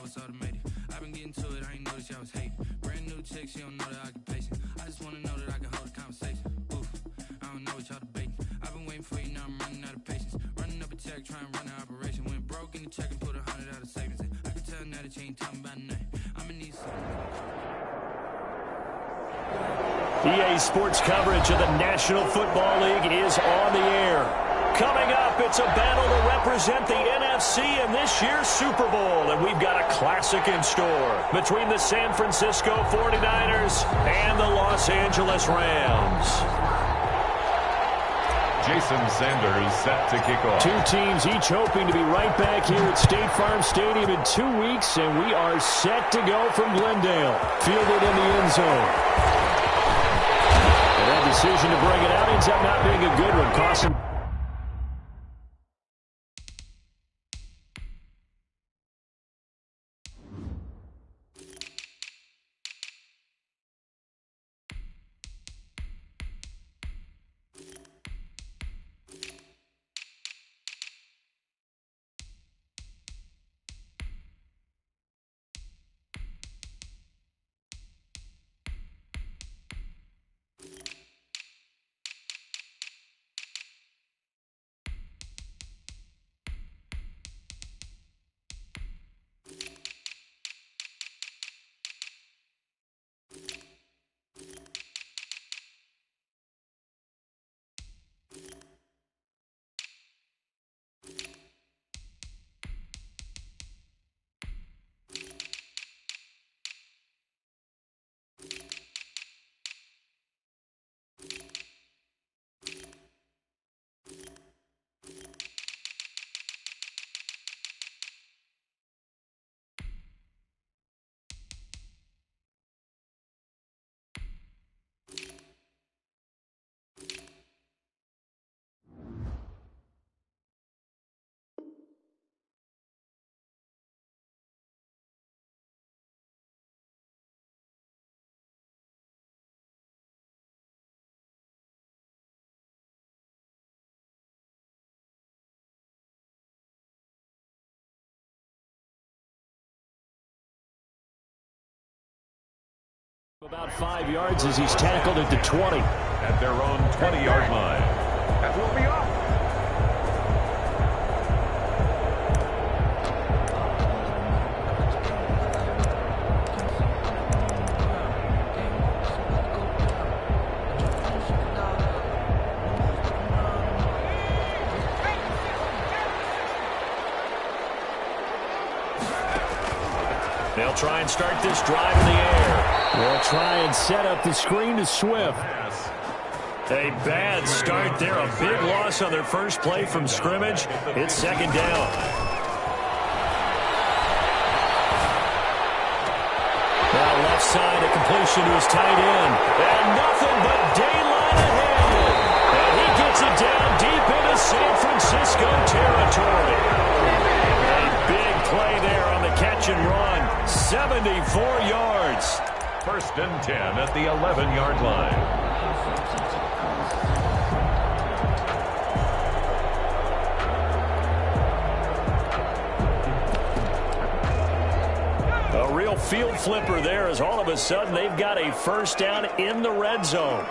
it's automated. I've been getting to it, I ain't noticed y'all was hating. Brand new chick, she don't know the occupation. I just wanna know that I can hold a conversation. Oof, I don't know what y'all debating. I've been waiting for you, now I'm running out of patience. Running up a check, trying to run an operation. Went broke in the check and put 100 out of savings in. I can tell now that you ain't talking about nothing. I'ma need EA Sports coverage of the National Football League is on the air. Coming up, it's a battle to represent the NFC in this year's Super Bowl, and we've got a classic in store between the San Francisco 49ers and the Los Angeles Rams. Jason Sanders set to kick off. Two teams each hoping to be right back here at State Farm Stadium in 2 weeks, and we are set to go from Glendale. Fielded in the end zone. And that decision to bring it out ends up not being a good one. Costing. About 5 yards as he's tackled at the 20. At their own 20-yard line. That will be off. They'll try and start this drive in the air. They'll try and set up the screen to Swift. A bad start there. A big loss on their first play from scrimmage. It's second down. Now left side, a completion to his tight end. And nothing but daylight ahead. And he gets it down deep into San Francisco territory. A big play there on the catch and run. 74 yards. First and 10 at the 11-yard line. A real field flipper there as all of a sudden they've got a first down in the red zone.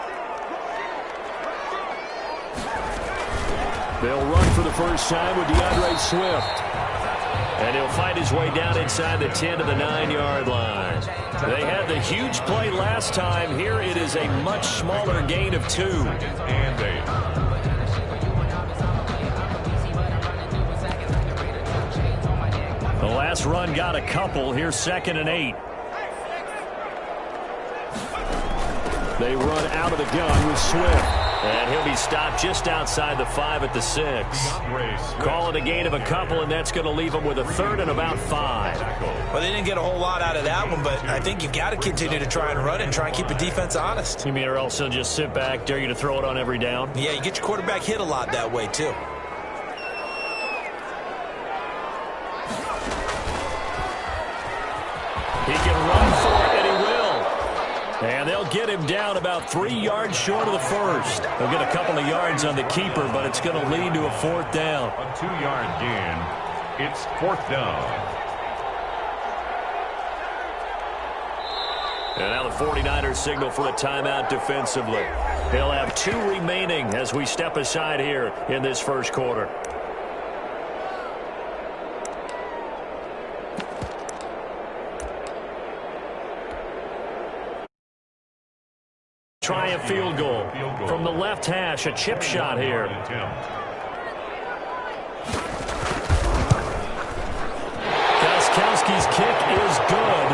They'll run for the first time with DeAndre Swift. And he'll find his way down inside the 10 to the 9-yard line. They had the huge play last time. Here it is a much smaller gain of 2. And 8. The last run got a couple. Here's 2nd and 8. They run out of the gun with Swift. And he'll be stopped just outside the 5 at the 6. Call it a gain of a couple, and that's going to leave them with a 3rd and about 5. Well, they didn't get a whole lot out of that one, but I think you've got to continue to try and run and try and keep the defense honest. You mean or else they'll just sit back, dare you to throw it on every down? Yeah, you get your quarterback hit a lot that way, too. He can run for it, and he will. And they'll get him down about 3 yards short of the first. They'll get a couple of yards on the keeper, but it's going to lead to a 4th down. A 2-yard gain. It's 4th down. And now the 49ers signal for a timeout defensively. They'll have 2 remaining as we step aside here in this first quarter. Try a field goal from the left hash, a chip shot here. Gostkowski's kick is good.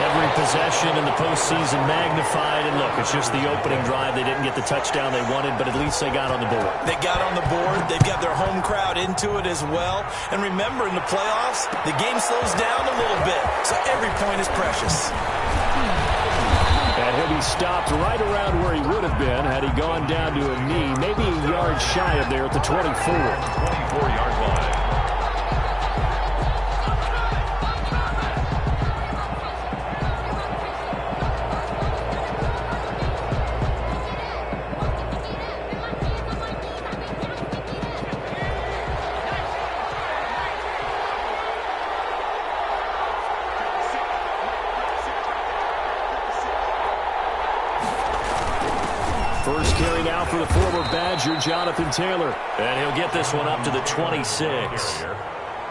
Every possession in the postseason magnified. And look, it's just the opening drive. They didn't get the touchdown they wanted, but at least they got on the board. They got on the board. They've got their home crowd into it as well. And remember, in the playoffs, the game slows down a little bit, so every point is precious. And he'll be stopped right around where he would have been had he gone down to a knee, maybe a yard shy of there at the 24. 24-yard line. First carry now for the former Badger, Jonathan Taylor. And he'll get this one up to the 26.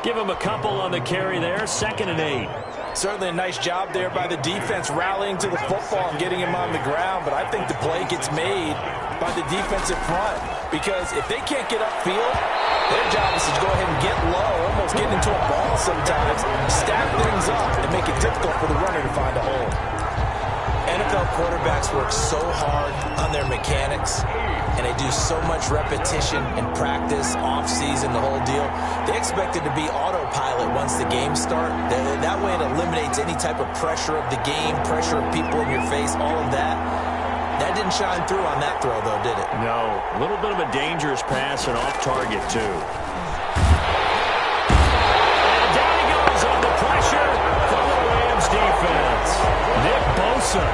Give him a couple on the carry there, 2nd and 8. Certainly a nice job there by the defense rallying to the football and getting him on the ground, but I think the play gets made by the defensive front because if they can't get upfield, their job is to go ahead and get low, almost get into a ball sometimes, stack things up, and make it difficult for the runner to find a hole. NFL quarterbacks work so hard on their mechanics, and they do so much repetition and practice, off-season, the whole deal. They expect it to be autopilot once the games start. That way it eliminates any type of pressure of the game, pressure of people in your face, all of that. That didn't shine through on that throw, though, did it? No. A little bit of a dangerous pass and off target, too. And down he goes on the pressure from the Rams defense. Nick Bosa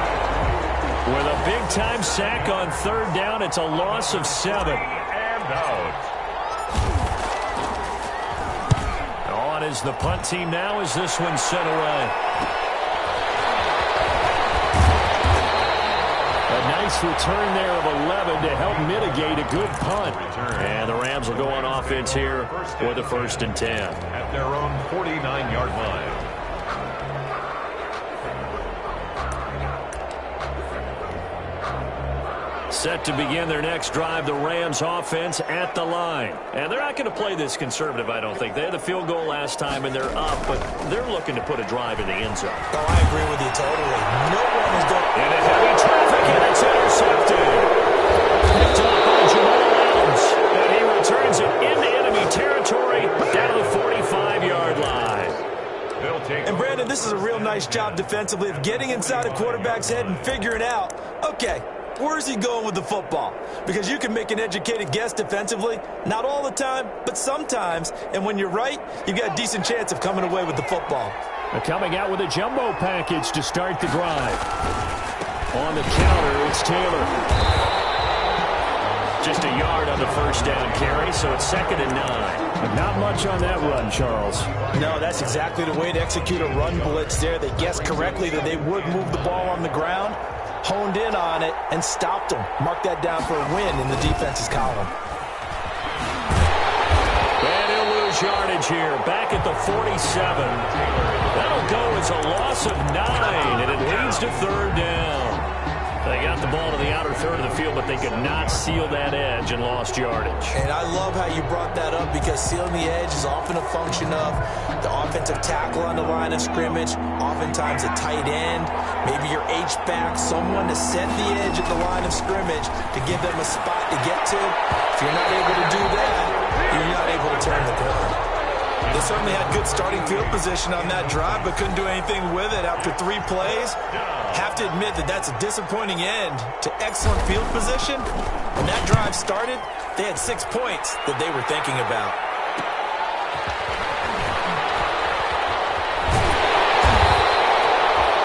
with a big-time sack on 3rd down. It's a loss of 7. And out. On is the punt team now as this one's sent away. A nice return there of 11 to help mitigate a good punt. And the Rams will go on offense here for the 1st and 10. At their own 49-yard line. Set to begin their next drive, the Rams offense at the line. And they're not going to play this conservative, I don't think. They had the field goal last time, and they're up, but they're looking to put a drive in the end zone. Oh, I agree with you totally. No one is going in a heavy traffic, and it's intercepted. Picked up by Jamal Adams, and he returns it into enemy territory down to the 45-yard line. And, Brandon, this is a real nice job defensively of getting inside a quarterback's head and figuring out, okay, where's he going with the football? Because you can make an educated guess defensively. Not all the time, but sometimes. And when you're right, you've got a decent chance of coming away with the football. They're coming out with a jumbo package to start the drive. On the counter, it's Taylor. Just a yard on the 1st down carry, so it's 2nd and 9. But not much on that run, Charles. No, that's exactly the way to execute a run blitz there. They guessed correctly that they would move the ball on the ground, honed in on it, and stopped them. Mark that down for a win in the defense's column. And he'll lose yardage here, back at the 47. That'll go as a loss of 9, and it leads to 3rd down. They got the ball to the outer third of the field, but they could not seal that edge and lost yardage. And I love how you brought that up because sealing the edge is often a function of the offensive tackle on the line of scrimmage, oftentimes a tight end, maybe your H-back, someone to set the edge at the line of scrimmage to give them a spot to get to. If you're not able to do that, you're not able to turn the corner. They certainly had good starting field position on that drive, but couldn't do anything with it after 3 plays. Have to admit that that's a disappointing end to excellent field position. When that drive started, they had 6 points that they were thinking about.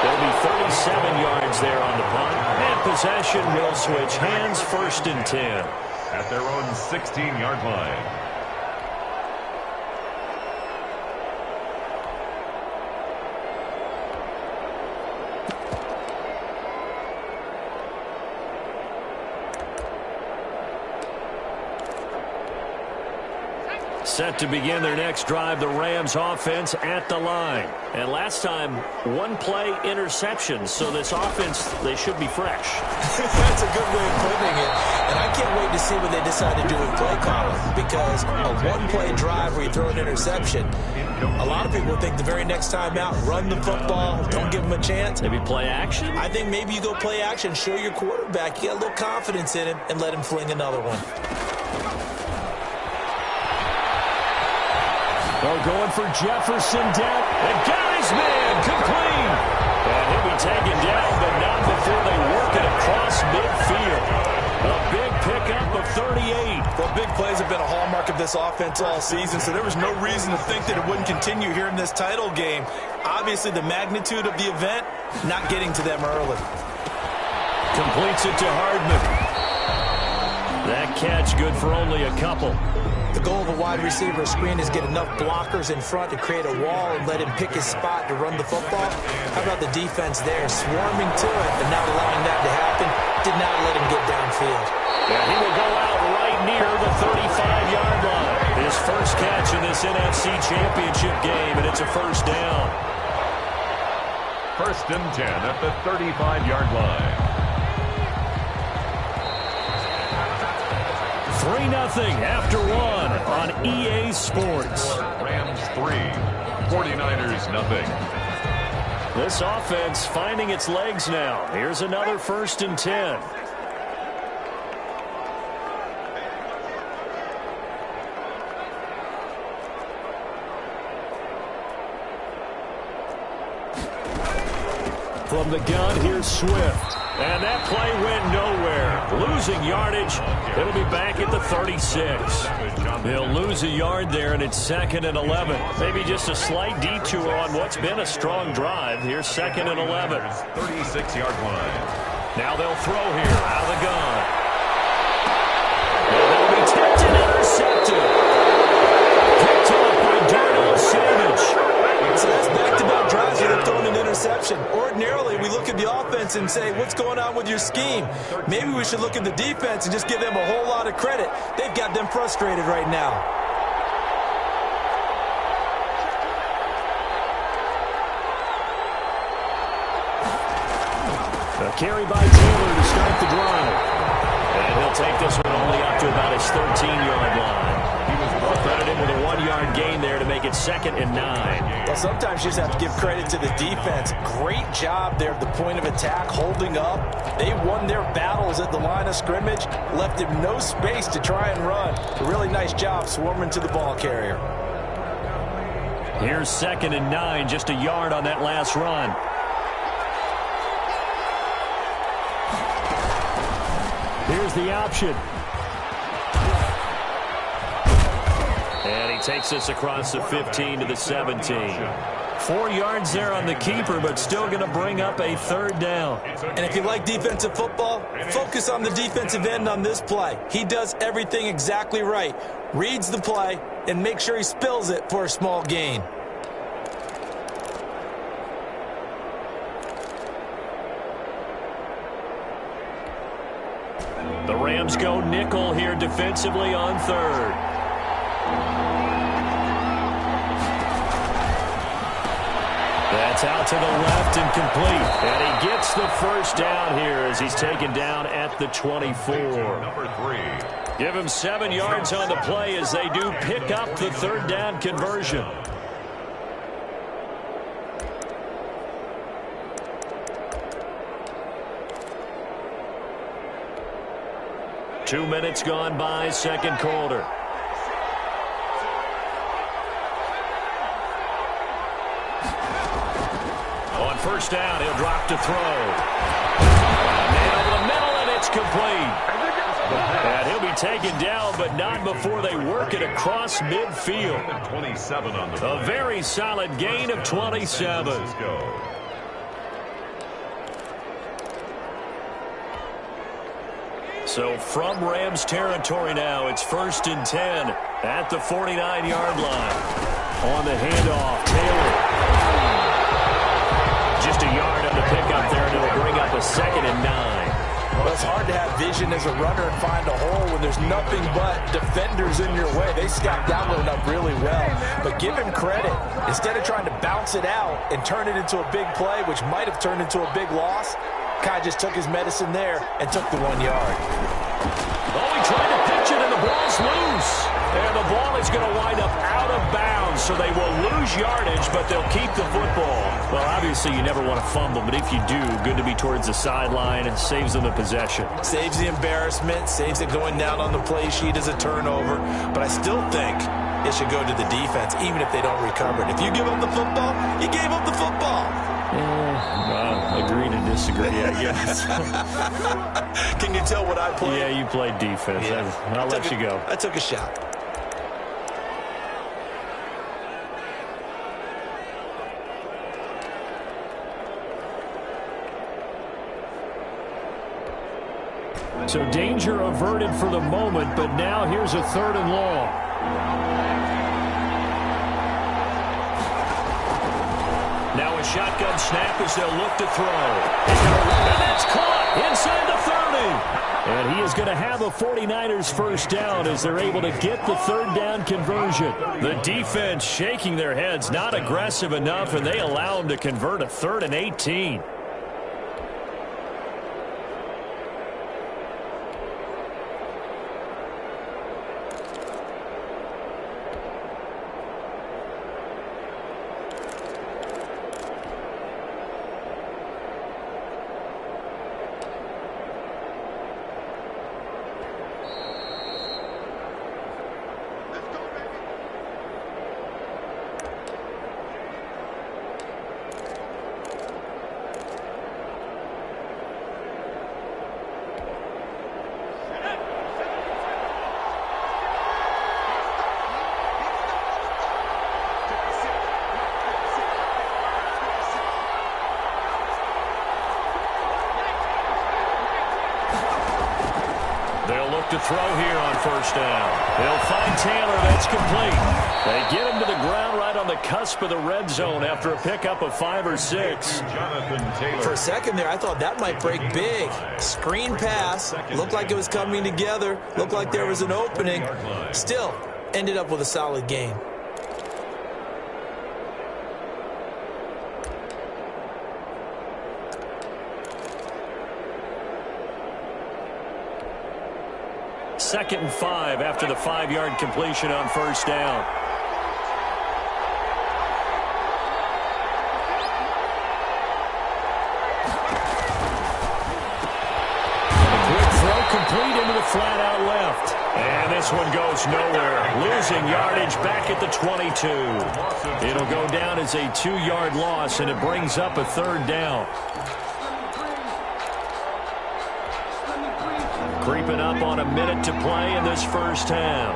There'll be 37 yards there on the punt. And possession will switch hands, 1st and 10. At their own 16-yard line. Set to begin their next drive, the Rams offense at the line. And last time, one-play interception. So this offense, they should be fresh. That's a good way of putting it. And I can't wait to see what they decide to do with play calling. Because a one-play drive where you throw an interception, a lot of people think the very next time out, run the football, don't give them a chance. Maybe play action? I think maybe you go play action, show your quarterback you got a little confidence in him, and let him fling another one. They're going for Jefferson down. And got his man complete. And he'll be taken down, but not before they work it across midfield. A big pickup of 38. Well, big plays have been a hallmark of this offense all season, so there was no reason to think that it wouldn't continue here in this title game. Obviously, the magnitude of the event, not getting to them early. Completes it to Hardman. That catch good for only a couple. The goal of a wide receiver screen is get enough blockers in front to create a wall and let him pick his spot to run the football. How about the defense there, swarming to it, but not allowing that to happen? Did not let him get downfield. And he will go out right near the 35-yard line. His first catch in this NFC Championship game, and it's a first down. 1st and 10 at the 35-yard line. 3-0 after one on EA Sports. Rams 3, 49ers nothing. This offense finding its legs now. Here's another 1st and 10. From the gun, here's Swift. And that play went nowhere. Losing yardage. It'll be back at the 36. They'll lose a yard there, and it's 2nd and 11. Maybe just a slight detour on what's been a strong drive. Here's 2nd and 11. 36-yard line. Now they'll throw here out of the gun. And they'll be tipped and intercepted. Picked up by Darnell Savage. So that's back-to-back drives where they're throwing an interception. Ordinarily, we look at the offense and say, what's going on with your scheme? Maybe we should look at the defense and just give them a whole lot of credit. They've got them frustrated right now. A carry by Taylor to start the drive. And he'll take this one only up to about his 13-yard line. Credited with a 1-yard gain there to make it 2nd and 9. Well, sometimes you just have to give credit to the defense. Great job there at the point of attack, holding up. They won their battles at the line of scrimmage, left him no space to try and run. A really nice job swarming to the ball carrier. Here's 2nd and 9, just a yard on that last run. Here's the option. And he takes this across the 15 to the 17. 4 yards there on the keeper, but still going to bring up a 3rd down. And if you like defensive football, focus on the defensive end on this play. He does everything exactly right. Reads the play and make sure he spills it for a small gain. The Rams go nickel here defensively on 3rd. That's out to the left and complete. And he gets the first down here as he's taken down at the 24. Number 3. Give him 7 yards on the play as they do pick up the 3rd down conversion. Two minutes gone by, 2nd quarter. On 1st down, he'll drop to throw. Man over the middle, and it's complete. And he'll be taken down, but not before they work it across midfield. 27 on the A very solid gain of 27. So from Rams territory now, it's 1st and 10 at the 49-yard line. On the handoff, Taylor. Just a yard on the pickup there, and it'll bring up a 2nd and 9. Well, it's hard to have vision as a runner and find a hole when there's nothing but defenders in your way. They stacked that one up really well. But give him credit. Instead of trying to bounce it out and turn it into a big play, which might have turned into a big loss, Kai just took his medicine there and took the 1 yard. Oh, he tried to pitch it, and the ball's loose. And the ball is going to wind up out of bounds, so they will lose yardage, but they'll keep the football. Well, obviously, you never want to fumble, but if you do, good to be towards the sideline. It saves them the possession. Saves the embarrassment, saves it going down on the play sheet as a turnover. But I still think it should go to the defense, even if they don't recover it. If you give up the football, you gave up the football. Agree to disagree, I guess. Can you tell what I played? Yeah, you played defense. Yeah. I'll let you go. I took a shot. So danger averted for the moment, but now here's a 3rd and long. Now a shotgun snap as they'll look to throw. And that's caught inside the 30. And he is going to have a 49ers first down as they're able to get the 3rd down conversion. The defense shaking their heads, not aggressive enough, and they allow them to convert a 3rd and 18. To throw here on first down. They'll find Taylor. That's complete. They get him to the ground right on the cusp of the red zone after a pickup of 5 or 6. For a second there, I thought that might break big. Screen pass. Looked like it was coming together. Looked like there was an opening. Still, ended up with a solid gain. Second and 5 after the 5-yard completion on first down. A quick throw complete into the flat out left. And this one goes nowhere. Losing yardage back at the 22. It'll go down as a 2-yard loss, and it brings up a 3rd down. Creeping up on a minute to play in this first half.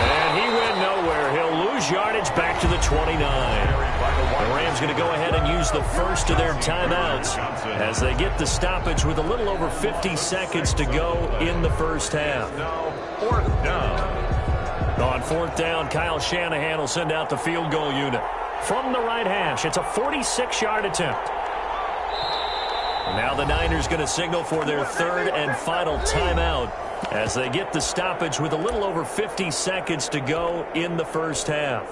And he went nowhere. He'll lose yardage back to the 29. The Rams going to go ahead and use the first of their timeouts as they get the stoppage with a little over 50 seconds to go in the first half. On 4th down, Kyle Shanahan will send out the field goal unit. From the right hash, it's a 46-yard attempt. Now the Niners going to signal for their 3rd and final timeout as they get the stoppage with a little over 50 seconds to go in the first half.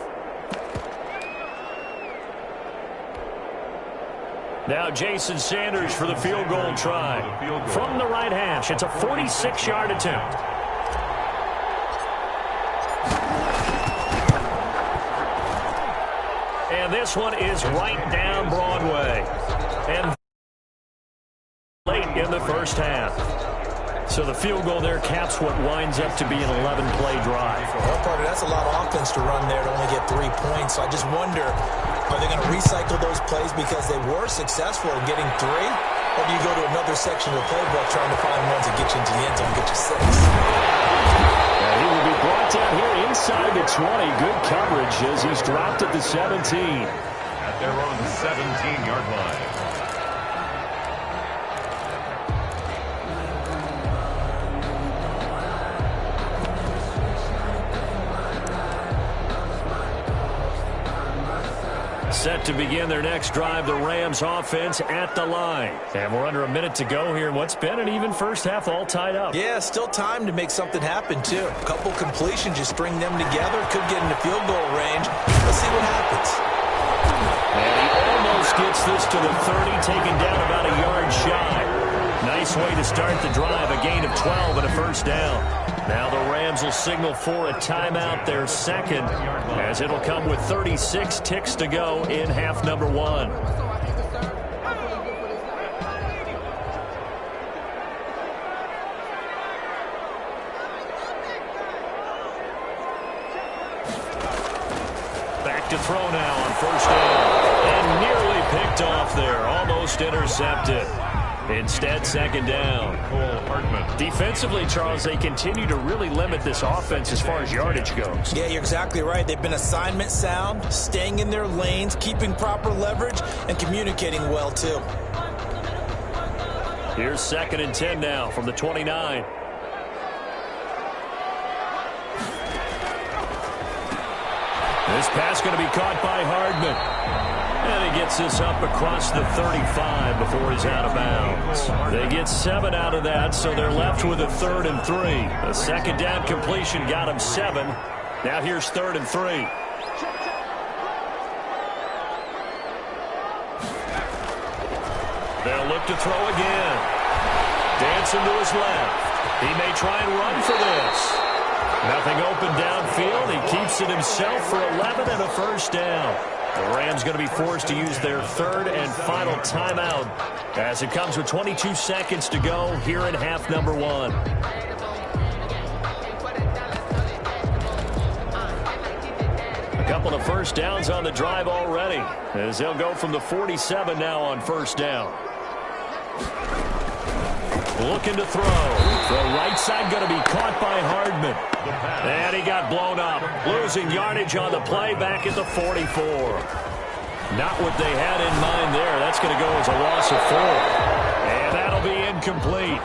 Now Jason Sanders for the field goal try. From the right hash, it's a 46-yard attempt. And this one is right down Broadway. And late in the first half. So the field goal there caps what winds up to be an 11-play drive. Well, partner, that's a lot of offense to run there to only get 3 points. So I just wonder, are they going to recycle those plays because they were successful in getting 3? Or do you go to another section of the playbook trying to find ones that get you into the end zone and get you 6? He will be brought down here inside the 20. Good coverage as he's dropped at the 17. At their own 17-yard line. Set to begin their next drive, the Rams offense at the line. And we're under a minute to go here in what's been an even first half, all tied up. Yeah, still time to make something happen, too. A couple completions, just string them together. Could get into field goal range. Let's see what happens. And he almost gets this to the 30, taken down about a yard shy. Nice way to start the drive, a gain of 12 and a first down. Now the Rams will signal for a timeout, their second, as it'll come with 36 ticks to go in half number one. Back to throw now on first down. And nearly picked off there, almost intercepted. Instead, second down. Defensively, Charles, they continue to really limit this offense as far as yardage goes. Yeah, you're exactly right. They've been assignment sound, staying in their lanes, keeping proper leverage, and communicating well, too. Here's 2nd and 10 now from the 29. This pass going to be caught by Hardman. And he gets this up across the 35 before he's out of bounds. They get 7 out of that, so they're left with a 3rd and 3. The second down completion got him 7. Now here's 3rd and 3. They'll look to throw again. Dancing to his left. He may try and run for this. Nothing open downfield. He keeps it himself for 11 and a first down. The Rams going to be forced to use their 3rd and final timeout as it comes with 22 seconds to go here in half number one. A couple of first downs on the drive already as they'll go from the 47 now on first down. Looking to throw. The right side going to be caught by Hardman. And he got blown up. Losing yardage on the play back at the 44. Not what they had in mind there. That's going to go as a loss of 4. And that'll be incomplete.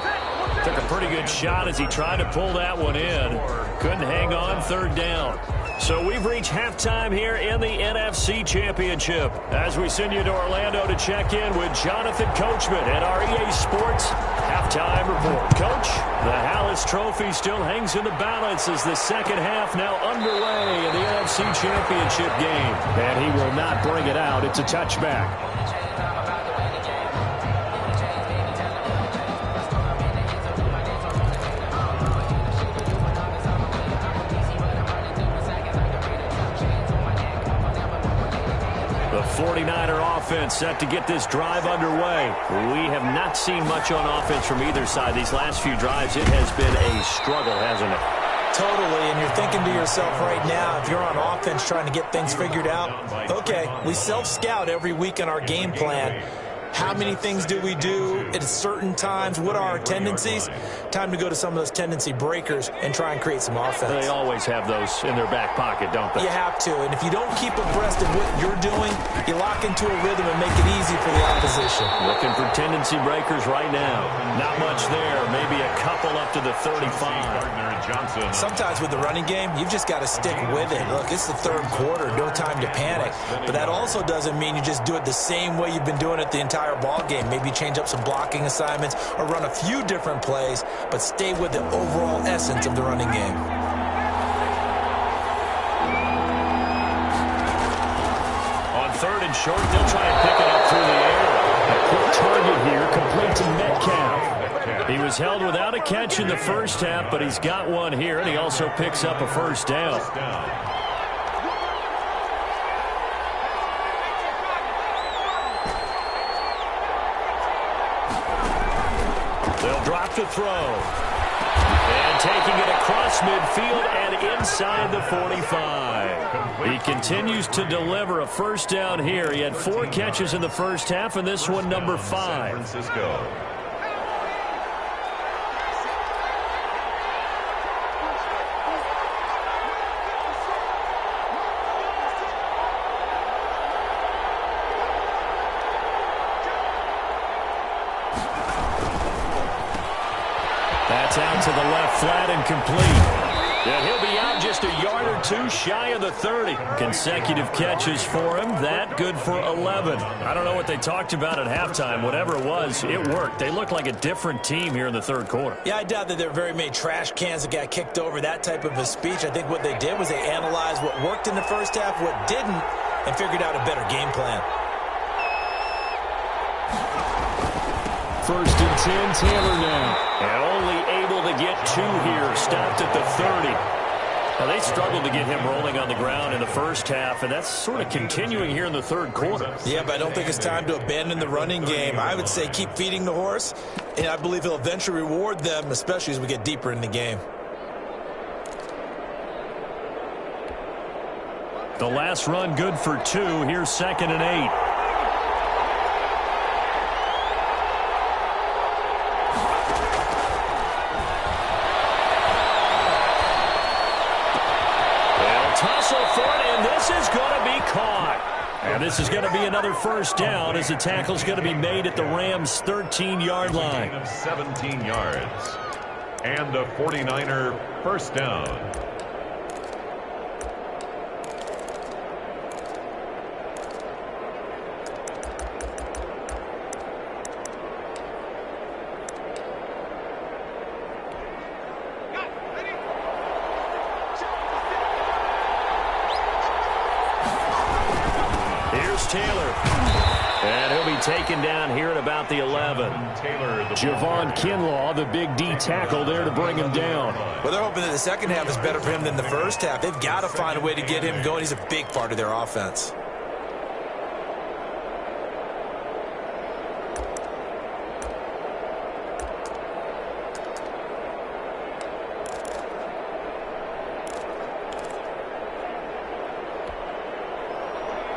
Took a pretty good shot as he tried to pull that one in. Couldn't hang on, 3rd down. So we've reached halftime here in the NFC Championship as we send you to Orlando to check in with Jonathan Coachman at our EA Sports Halftime Report. Coach, the Hallis Trophy still hangs in the balance as the second half now underway in the NFC Championship game. And he will not bring it out. It's a touchback. The 49er offense set to get this drive underway. We have not seen much on offense from either side. These last few drives, it has been a struggle, hasn't it? Totally, and you're thinking to yourself right now, if you're on offense trying to get things figured out, okay, we self-scout every week in our game plan. How many things do we do at certain times? What are our tendencies? Time to go to some of those tendency breakers and try and create some offense. They always have those in their back pocket, don't they? You have to, and if you don't keep abreast of what you're doing, you lock into a rhythm and make it easy for the opposition. Looking for tendency breakers right now. Not much there. Maybe a couple up to the 35. Sometimes with the running game, you've just got to stick with it. Look, it's the 3rd quarter. No time to panic. But that also doesn't mean you just do it the same way you've been doing it the entire ball game. Maybe change up some blocking assignments or run a few different plays, but stay with the overall essence of the running game. On 3rd and short, they'll try and pick it up through the air. A quick target here, complete to Metcalf. He was held without a catch in the first half, but he's got one here, and he also picks up a first down. They'll drop to throw. And taking it across midfield and inside the 45. He continues to deliver a first down here. He had 4 catches in the first half, and this one number 5. That's out to the left, flat and complete. And he'll be out just a yard or two shy of the 30. Consecutive catches for him. That good for 11. I don't know what they talked about at halftime. Whatever it was, it worked. They look like a different team here in the third quarter. Yeah, I doubt that there are very many trash cans that got kicked over, that type of a speech. I think what they did was they analyzed what worked in the first half, what didn't, and figured out a better game plan. First and 10, Taylor now. And only able to get 2 here. Stopped at the 30. Now, they struggled to get him rolling on the ground in the first half, and that's sort of continuing here in the third quarter. Yeah, but I don't think it's time to abandon the running game. I would say keep feeding the horse, and I believe he'll eventually reward them, especially as we get deeper in the game. The last run good for 2. Here's 2nd and 8. And this is going to be another first down as the tackle's going to be made at the Rams' 13-yard line. 17 yards. And a 49er first down. Taylor. And he'll be taken down here at about the 11. Javon Kinlaw, the big D tackle there to bring him down. Well, they're hoping that the second half is better for him than the first half. They've got to find a way to get him going. He's a big part of their offense.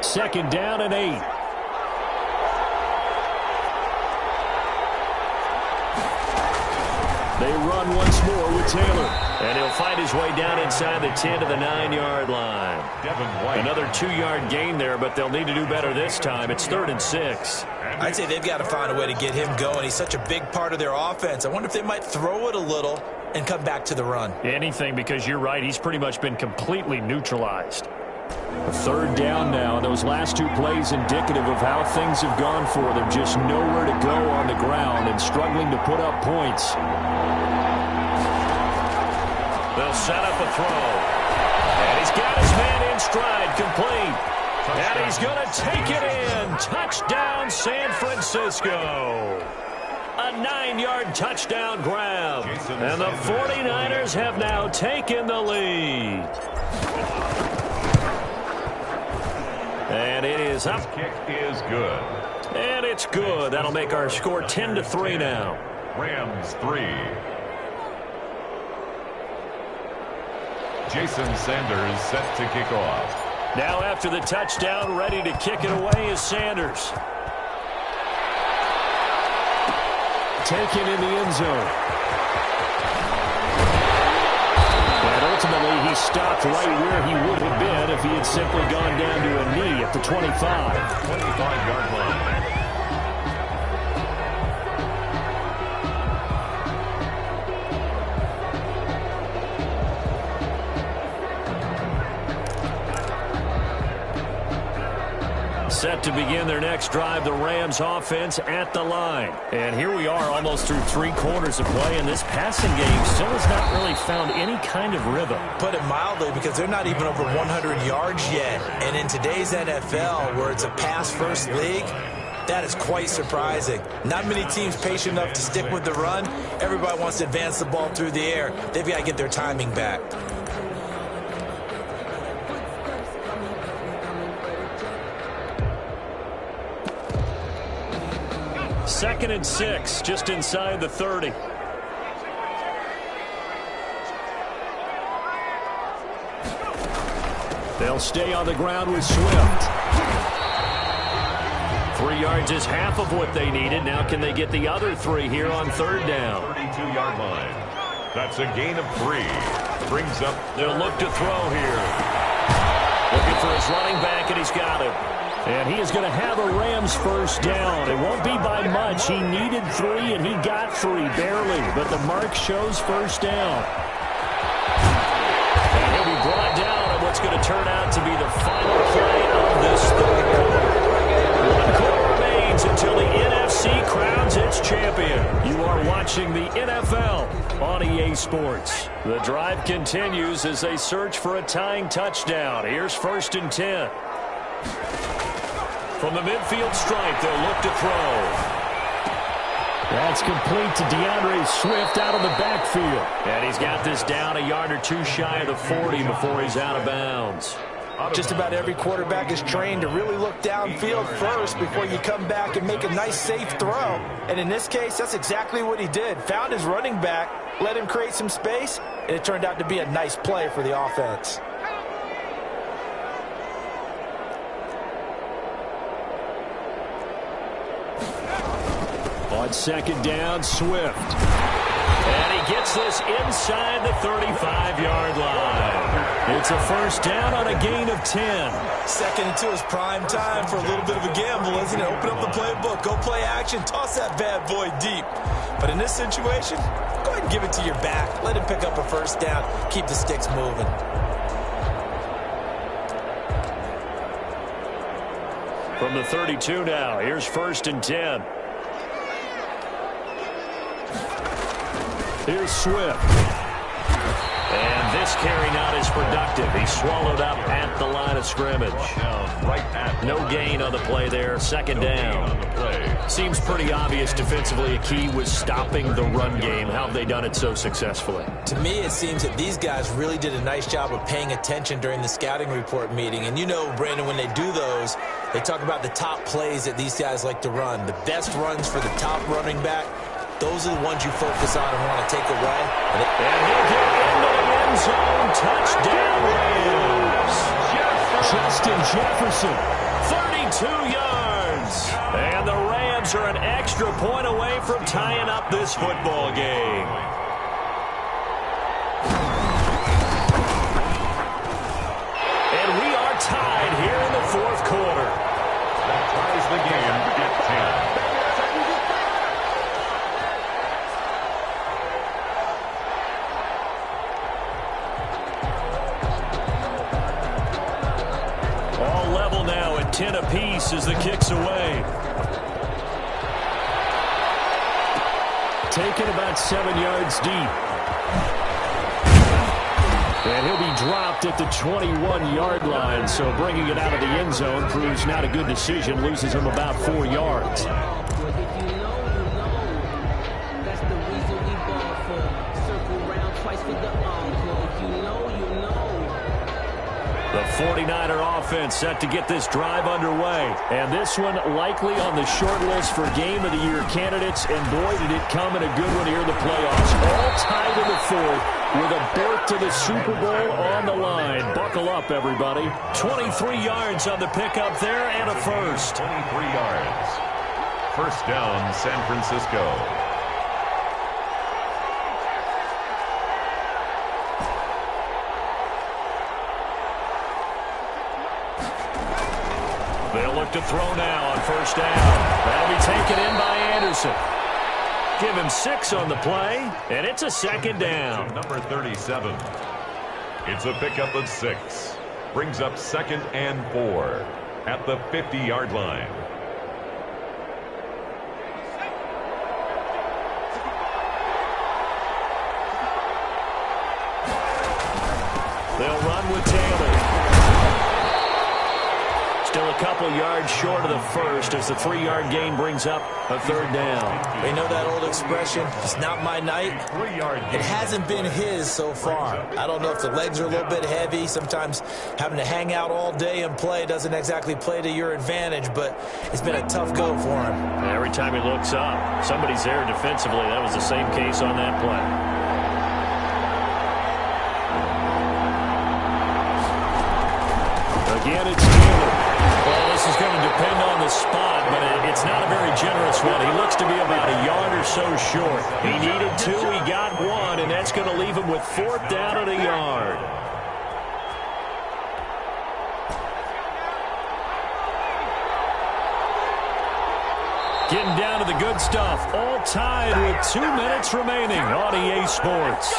Second down and 8. They run once more with Taylor. And he'll find his way down inside the 10 to the 9-yard line. Another 2-yard gain there, but they'll need to do better this time. It's 3rd and 6. I'd say they've got to find a way to get him going. He's such a big part of their offense. I wonder if they might throw it a little and come back to the run. Anything, because you're right. He's pretty much been completely neutralized. 3rd down now, and those last 2 plays indicative of how things have gone for them. Just nowhere to go on the ground and struggling to put up points. They'll set up a throw. And he's got his man in stride, complete. And he's going to take it in. Touchdown, San Francisco. A 9-yard touchdown grab. And the 49ers have now taken the lead. And it is up. This kick is good. And it's good. That'll make our score 10-3 now. Rams 3. Jason Sanders set to kick off. Now after the touchdown, ready to kick it away is Sanders. Taken in the end zone. And ultimately, he stopped right where he would have been if he had simply gone down to a knee at the 25. 25-yard line. Set to begin their next drive, the Rams offense at the line. And here we are almost through 3 quarters of play, and this passing game still has not really found any kind of rhythm. Put it mildly, because they're not even over 100 yards yet. And in today's NFL, where it's a pass-first league, that is quite surprising. Not many teams patient enough to stick with the run. Everybody wants to advance the ball through the air. They've got to get their timing back. Second and 6, just inside the 30. They'll stay on the ground with Swift. 3 yards is half of what they needed. Now can they get the other 3 here on 3rd down? 32-yard line. That's a gain of 3. Brings up. They'll look to throw here. Looking for his running back, and he's got it. And he is going to have a Rams first down. It won't be by much. He needed 3, and he got 3, barely. But the mark shows first down. turn out to be the final play of this third quarter. One quarter remains until the NFC crowns its champion. You are watching the NFL on EA Sports. The drive continues as they search for a tying touchdown. Here's 1st and 10. From the midfield stripe, they'll look to throw. That's complete to DeAndre Swift out of the backfield. And he's got this down a yard or two shy of the 40 before he's out of bounds. Just about every quarterback is trained to really look downfield first before you come back and make a nice, safe throw. And in this case, that's exactly what he did. Found his running back, let him create some space, and it turned out to be a nice play for the offense. On 2nd down, Swift. And he gets this inside the 35-yard line. It's a 1st down on a gain of 10. 2nd and 2 is prime time for a little bit of a gamble, isn't it? Open up the playbook, go play action, toss that bad boy deep. But in this situation, go ahead and give it to your back. Let him pick up a 1st down. Keep the sticks moving. From the 32 now, here's 1st and 10. Here's Swift. And this carry not as productive. He's swallowed up at the line of scrimmage. No gain on the play there. 2nd down. Seems pretty obvious defensively a key was stopping the run game. How have they done it so successfully? To me, it seems that these guys really did a nice job of paying attention during the scouting report meeting. And you know, Brandon, when they do those, they talk about the top plays that these guys like to run. The best runs for the top running back. Those are the ones you focus on and want to take away. And he'll get into the end zone. Touchdown, Rams. Justin Jefferson. 32 yards. And the Rams are an extra point away from tying up this football game. And we are tied here in the 4th quarter. That ties the game at 10. All level now at 10 apiece as the kick's away. Taken about 7 yards deep. And he'll be dropped at the 21-yard line, so bringing it out of the end zone proves not a good decision, loses him about 4 yards. The 49er offense set to get this drive underway. And this one likely on the short list for Game of the Year candidates. And boy, did it come in a good one here in the playoffs. All tied in the 4th with a berth to the Super Bowl on the line. Buckle up, everybody. 23 yards on the pickup there and a 1st. 23 yards. 1st down, San Francisco. They'll look to throw now on 1st down. That'll be taken in by Anderson. Give him 6 on the play, and it's a 2nd down. Number 37. It's a pickup of 6. Brings up 2nd and 4 at the 50-yard line. They'll run with Taylor. Still a couple yards short of the 1st as the 3-yard gain brings up a 3rd down. We know that old expression, it's not my night. It hasn't been his so far. I don't know if the legs are a little bit heavy. Sometimes having to hang out all day and play doesn't exactly play to your advantage, but it's been a tough go for him. Every time he looks up, somebody's there defensively. That was the same case on that play. Again, it's Taylor. Well, this is going to depend on the spot, but it's not a very generous one. He looks to be about a yard or so short. He needed 2, he got 1, and that's going to leave him with 4th down and a yard. Getting down to the good stuff. All tied with 2 minutes remaining on EA Sports.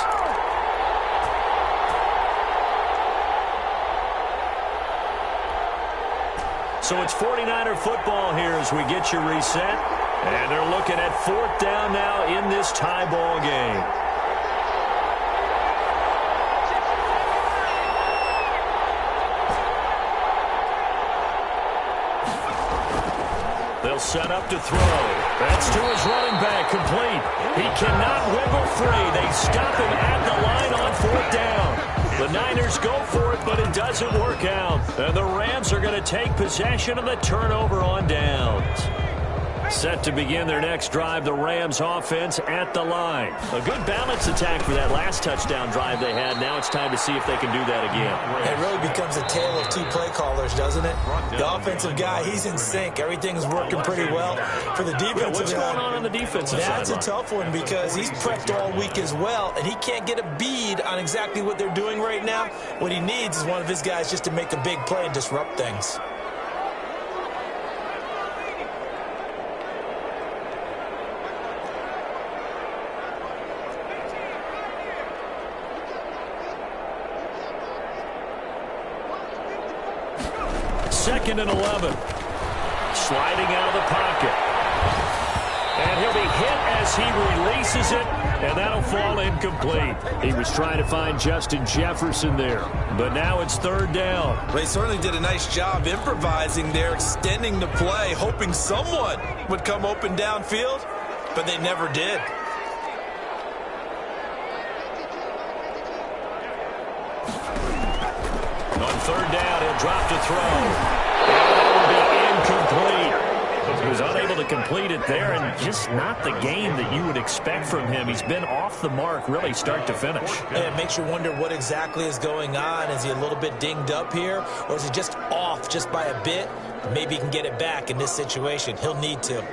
So it's 49er football here as we get you reset. And they're looking at 4th down now in this tie ball game. They'll set up to throw. That's to his running back, complete. He cannot wiggle free. They stop him at the line on 4th down. The Niners go for it, but it doesn't work out. And the Rams are going to take possession of the turnover on downs. Set to begin their next drive, the Rams offense at the line. A good balanced attack for that last touchdown drive they had. Now it's time to see if they can do that again. It really becomes a tale of two play callers, doesn't it? The offensive guy, he's in sync. Everything's working pretty well. For the defensive what's going on the defensive side? That's a tough one because he's prepped all week as well, and he can't get a bead on exactly what they're doing right now. What he needs is one of his guys just to make a big play and disrupt things. Second and 11. Sliding out of the pocket. And he'll be hit as he releases it, and that'll fall incomplete. He was trying to find Justin Jefferson there, but now it's 3rd down. They certainly did a nice job improvising there, extending the play, hoping someone would come open downfield, but they never did. On 3rd down, he'll drop to throw. And that will be incomplete. He was unable to complete it there, and just not the game that you would expect from him. He's been off the mark really start to finish. Yeah, it makes you wonder what exactly is going on. Is he a little bit dinged up here, or is he just off just by a bit? Maybe he can get it back in this situation. He'll need to.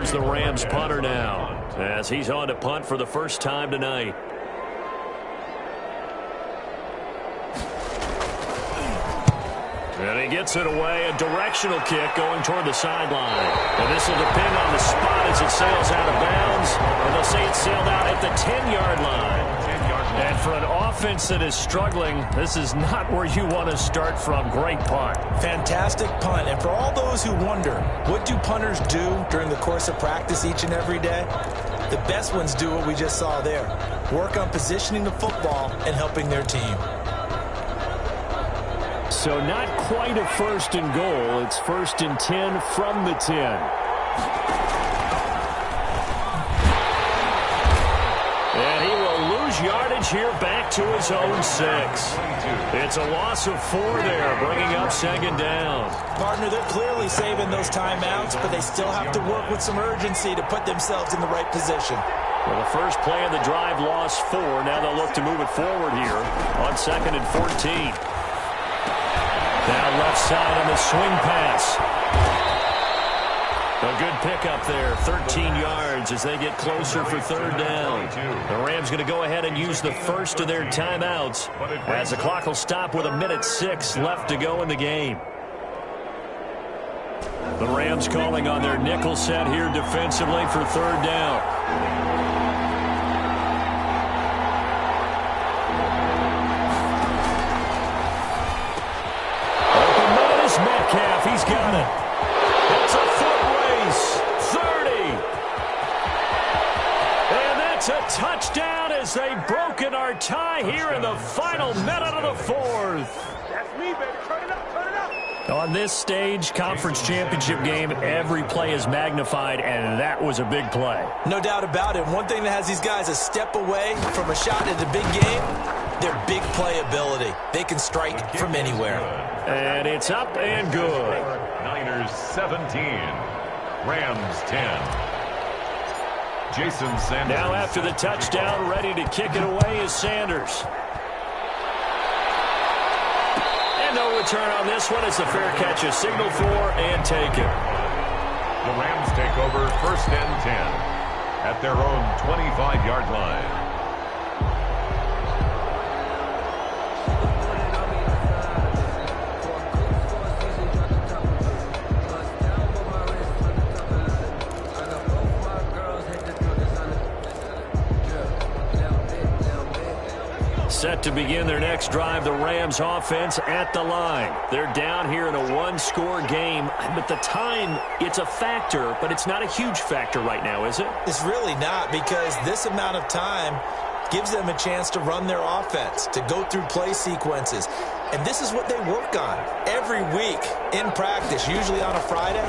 The Rams punter now as he's on to punt for the first time tonight. And he gets it away, a directional kick going toward the sideline. And this will depend on the spot as it sails out of bounds. And they'll say it sailed out at the 10-yard line. And for an offense that is struggling, this is not where you want to start from. Great punt. Fantastic punt. And for all those who wonder, what do punters do during the course of practice each and every day? The best ones do what we just saw there. Work on positioning the football and helping their team. So not quite a 1st and goal. It's 1st and 10 from the 10. Yardage here back to his own 6. It's a loss of 4 there, bringing up 2nd down. Partner, they're clearly saving those timeouts, but they still have to work with some urgency to put themselves in the right position. Well, the first play of the drive lost 4. Now they'll look to move it forward here on 2nd and 14. Down left side on the swing pass. A good pickup there, 13 yards as they get closer for 3rd down. The Rams going to go ahead and use the first of their timeouts as the clock will stop with 1:06 left to go in the game. The Rams calling on their nickel set here defensively for 3rd down. Open man is Metcalf. He's got it. It's a foot race. 30. And that's a touchdown as they've broken our tie here in the final minute of the 4th. That's me, baby. Turn it up, turn it up. On this stage, conference championship game, every play is magnified, and that was a big play. No doubt about it. One thing that has these guys a step away from a shot at the big game Their big playability. They can strike from anywhere. And it's up and good. Niners 17, Rams 10. Jason Sanders. Now after the touchdown, ready to kick it away is Sanders. And no return on this one. It's a fair catch, a signal for, and taken. The Rams take over 1st and 10 at their own 25-yard line. Set to begin their next drive, the Rams offense at the line. They're down here in a one-score game, but the time, it's a factor, but it's not a huge factor right now, is it? It's really not, because this amount of time gives them a chance to run their offense, to go through play sequences. And this is what they work on every week in practice, usually on a Friday.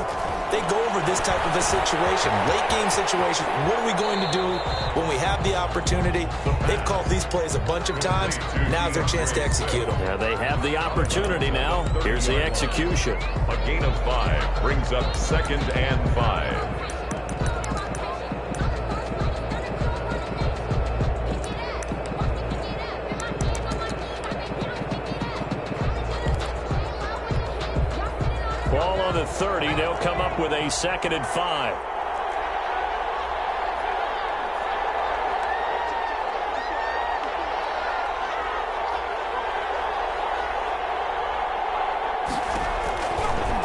They go over this type of a situation, late game situation. What are we going to do when we have the opportunity? They've called these plays a bunch of times. Now's their chance to execute them. Yeah, they have the opportunity now. Here's the execution. A gain of 5 brings up 2nd and 5. Ball on the 30. They'll come up with a 2nd and 5.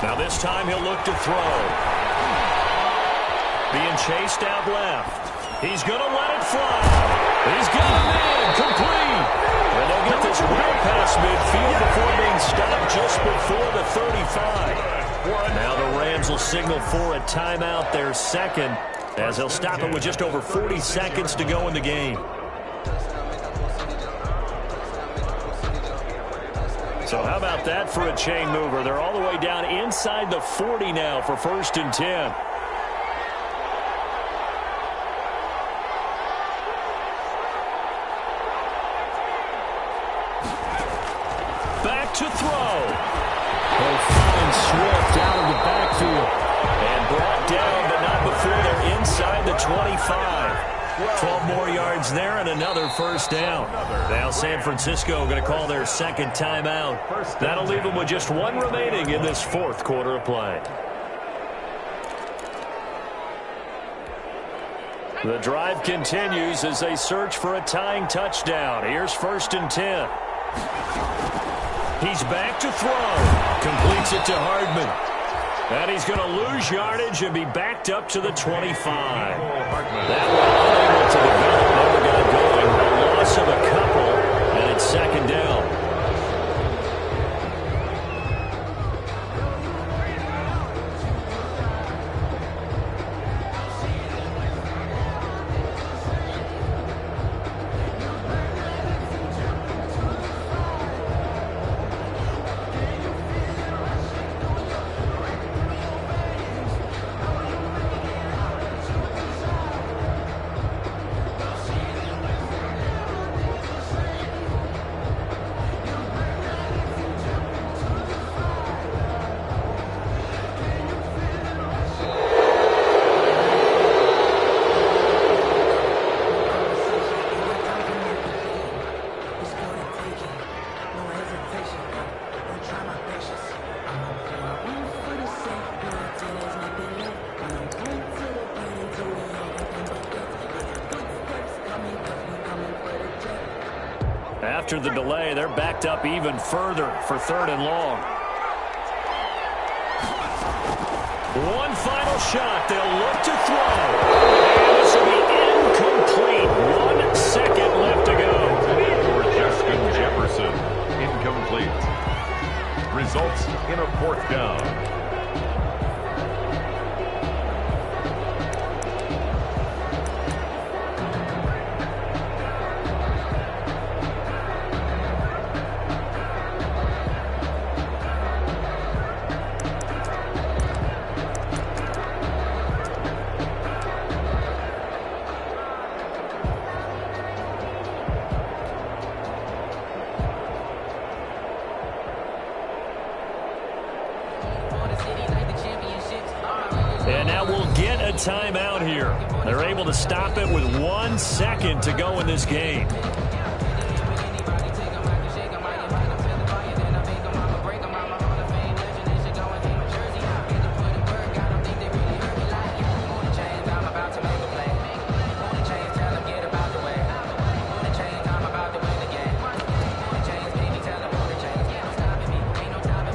Now this time he'll look to throw. Being chased out left. He's going to let it fly. He's got it in. Complete. And they'll get this right past midfield before being stopped just before the 35. Now the Rams will signal for a timeout, their 2nd, as they'll stop it with just over 40 seconds to go in the game. So how about that for a chain mover? They're all the way down inside the 40 now for 1st and 10. Back to throw. They find Swift out of the backfield. And brought down, but not before they're inside the 25. 12 more yards there and another 1st down. Now San Francisco going to call their 2nd timeout. That'll leave them with just 1 remaining in this 4th quarter of play. The drive continues as they search for a tying touchdown. Here's 1st and 10. He's back to throw. Completes it to Hardman. And he's going to lose yardage and be backed up to the 25. That one unable to develop. Never got going. A loss of a couple, and it's 2nd down. After the delay, they're backed up even further for 3rd and long. One final shot. They'll look to throw. And this will be incomplete. 1 second left to go. For Justin Jefferson, incomplete. Results in a 4th down. And now we'll get a timeout here. They're able to stop it with 1 second to go in this game.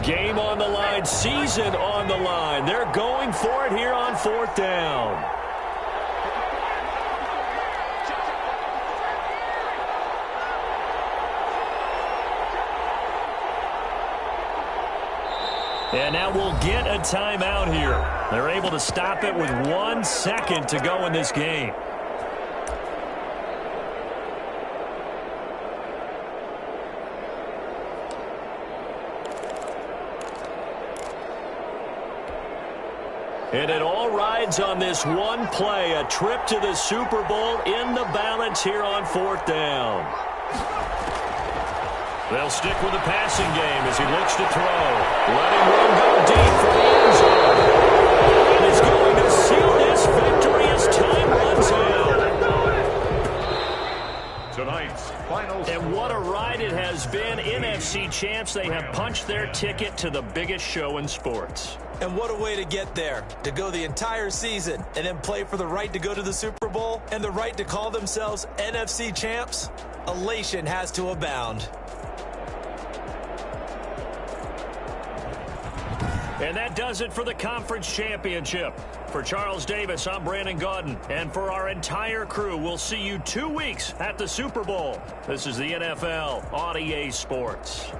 Game on the line, season on the line. They're going for it here on 4th down. And now we'll get a timeout here. They're able to stop it with 1 second to go in this game. And it all rides on this one play, a trip to the Super Bowl in the balance here on 4th down. They'll stick with the passing game as he looks to throw. Letting one go deep for the end zone. And is going to seal this victory as time runs out. Tonight's final. And what a ride it has been. NFC champs, they have punched their ticket to the biggest show in sports. And what a way to get there, to go the entire season and then play for the right to go to the Super Bowl and the right to call themselves NFC champs. Elation has to abound. And that does it for the conference championship. For Charles Davis, I'm Brandon Gaudin. And for our entire crew, we'll see you 2 weeks at the Super Bowl. This is the NFL on EA Sports.